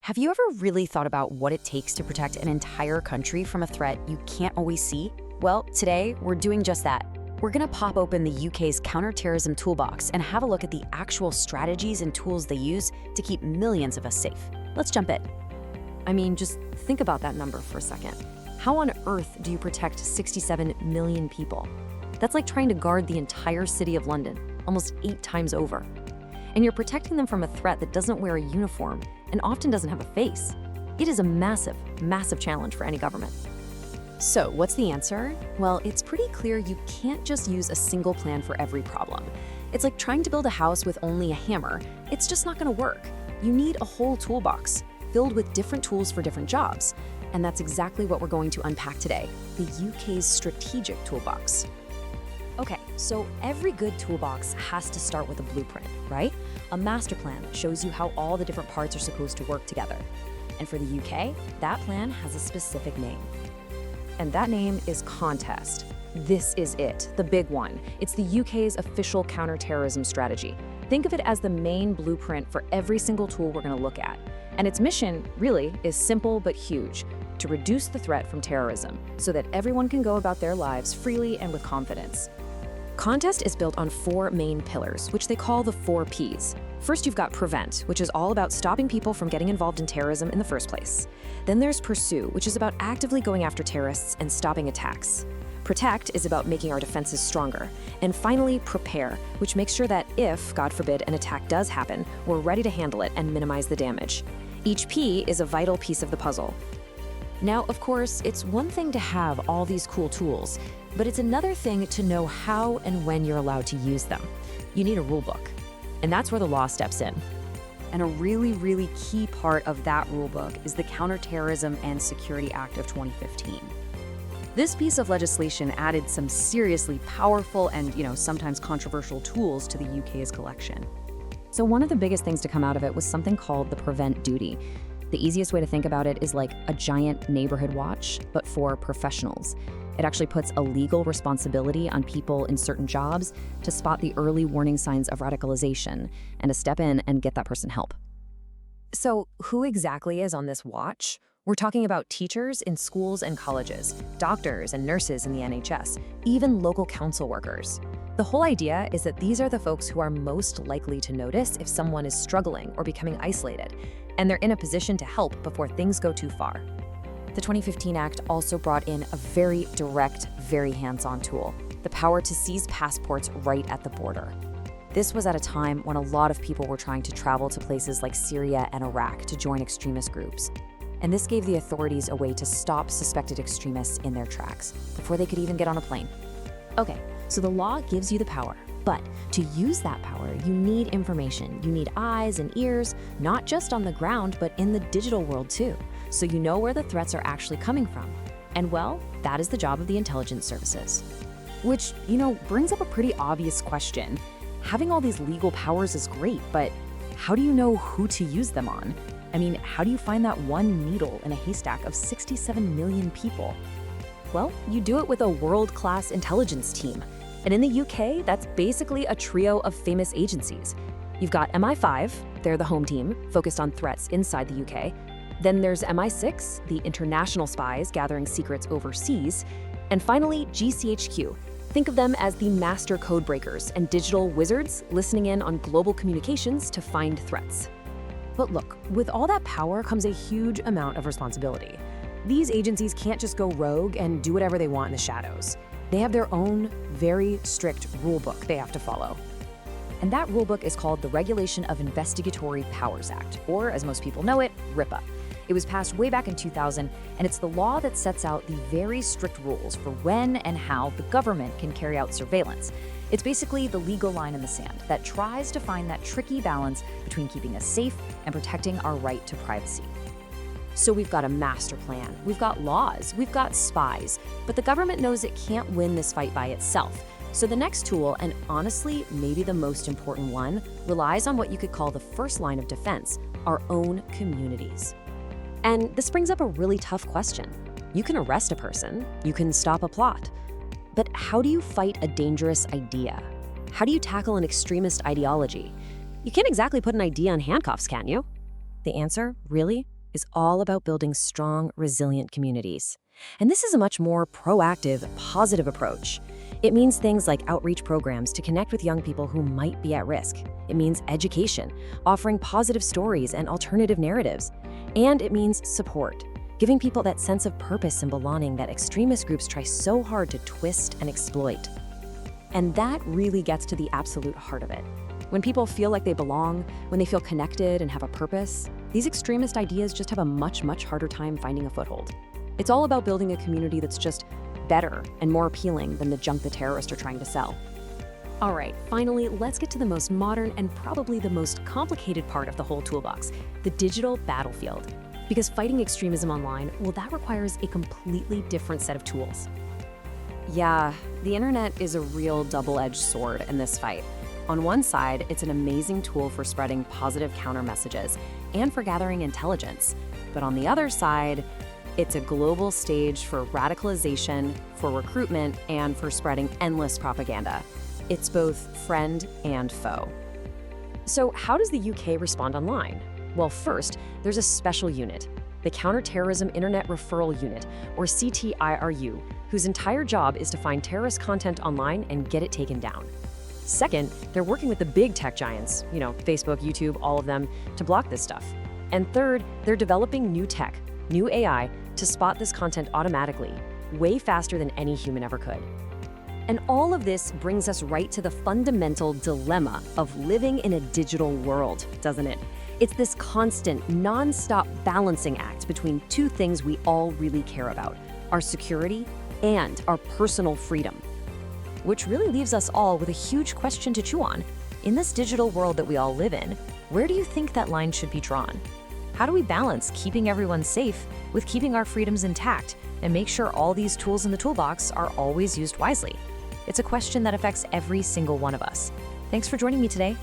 Have you ever really thought about what it takes to protect an entire country from a threat you can't always see? Well, today we're doing just that. We're gonna pop open the UK's counter-terrorism toolbox and have a look at the actual strategies and tools they use to keep millions of us safe. Let's jump in. I mean, just think about that number for a second. How on earth do you protect 67 million people? That's like trying to guard the entire city of London, almost 8 times over. And you're protecting them from a threat that doesn't wear a uniform and often doesn't have a face. It is a massive, massive challenge for any government. So what's the answer? Well, it's pretty clear you can't just use a single plan for every problem. It's like trying to build a house with only a hammer. It's just not gonna work. You need a whole toolbox filled with different tools for different jobs. And that's exactly what we're going to unpack today, the UK's strategic toolbox. Okay, so every good toolbox has to start with a blueprint, right? A master plan that shows you how all the different parts are supposed to work together. And for the UK, that plan has a specific name. And that name is Contest. This is it, the big one. It's the UK's official counter-terrorism strategy. Think of it as the main blueprint for every single tool we're gonna look at. And its mission, really, is simple but huge: to reduce the threat from terrorism so that everyone can go about their lives freely and with confidence. Contest is built on 4 main pillars, which they call the 4 Ps. First, you've got Prevent, which is all about stopping people from getting involved in terrorism in the first place. Then there's Pursue, which is about actively going after terrorists and stopping attacks. Protect is about making our defenses stronger. And finally, Prepare, which makes sure that if, God forbid, an attack does happen, we're ready to handle it and minimize the damage. Each P is a vital piece of the puzzle. Now, of course, it's one thing to have all these cool tools, but it's another thing to know how and when you're allowed to use them. You need a rule book, and that's where the law steps in. And a really, really key part of that rule book is the Counter-Terrorism and Security Act of 2015. This piece of legislation added some seriously powerful and, sometimes controversial tools to the UK's collection. So one of the biggest things to come out of it was something called the Prevent Duty. The easiest way to think about it is like a giant neighborhood watch, but for professionals. It actually puts a legal responsibility on people in certain jobs to spot the early warning signs of radicalization and to step in and get that person help. So who exactly is on this watch? We're talking about teachers in schools and colleges, doctors and nurses in the NHS, even local council workers. The whole idea is that these are the folks who are most likely to notice if someone is struggling or becoming isolated, and they're in a position to help before things go too far. The 2015 Act also brought in a very direct, very hands-on tool: the power to seize passports right at the border. This was at a time when a lot of people were trying to travel to places like Syria and Iraq to join extremist groups. And this gave the authorities a way to stop suspected extremists in their tracks before they could even get on a plane. Okay, so the law gives you the power, but to use that power, you need information. You need eyes and ears, not just on the ground, but in the digital world too, so you know where the threats are actually coming from. And well, that is the job of the intelligence services. Which, brings up a pretty obvious question. Having all these legal powers is great, but how do you know who to use them on? I mean, how do you find that one needle in a haystack of 67 million people? Well, you do it with a world-class intelligence team. And in the UK, that's basically a trio of famous agencies. You've got MI5, they're the home team, focused on threats inside the UK. Then there's MI6, the international spies gathering secrets overseas. And finally, GCHQ. Think of them as the master code breakers and digital wizards listening in on global communications to find threats. But look, with all that power comes a huge amount of responsibility. These agencies can't just go rogue and do whatever they want in the shadows. They have their own very strict rule book they have to follow. And that rule book is called the Regulation of Investigatory Powers Act, or as most people know it, RIPA. It was passed way back in 2000, and it's the law that sets out the very strict rules for when and how the government can carry out surveillance. It's basically the legal line in the sand that tries to find that tricky balance between keeping us safe and protecting our right to privacy. So we've got a master plan, we've got laws, we've got spies, but the government knows it can't win this fight by itself. So the next tool, and honestly, maybe the most important one, relies on what you could call the first line of defense: our own communities. And this brings up a really tough question. You can arrest a person, you can stop a plot, but how do you fight a dangerous idea? How do you tackle an extremist ideology? You can't exactly put an idea in handcuffs, can you? The answer, really, is all about building strong, resilient communities. And this is a much more proactive, positive approach. It means things like outreach programs to connect with young people who might be at risk. It means education, offering positive stories and alternative narratives. And it means support, giving people that sense of purpose and belonging that extremist groups try so hard to twist and exploit. And that really gets to the absolute heart of it. When people feel like they belong, when they feel connected and have a purpose, these extremist ideas just have a much harder time finding a foothold. It's all about building a community that's just better and more appealing than the junk the terrorists are trying to sell. All right, finally, let's get to the most modern and probably the most complicated part of the whole toolbox, the digital battlefield. Because fighting extremism online, well, that requires a completely different set of tools. Yeah, the internet is a real double-edged sword in this fight. On one side, it's an amazing tool for spreading positive counter messages and for gathering intelligence. But on the other side, it's a global stage for radicalization, for recruitment, and for spreading endless propaganda. It's both friend and foe. So how does the UK respond online? Well, first, there's a special unit, the Counter-Terrorism Internet Referral Unit, or CTIRU, whose entire job is to find terrorist content online and get it taken down. Second, they're working with the big tech giants, Facebook, YouTube, all of them, to block this stuff. And third, they're developing new tech, new AI, to spot this content automatically, way faster than any human ever could. And all of this brings us right to the fundamental dilemma of living in a digital world, doesn't it? It's this constant, non-stop balancing act between two things we all really care about, our security and our personal freedom. Which really leaves us all with a huge question to chew on. In this digital world that we all live in, where do you think that line should be drawn? How do we balance keeping everyone safe with keeping our freedoms intact and make sure all these tools in the toolbox are always used wisely? It's a question that affects every single one of us. Thanks for joining me today.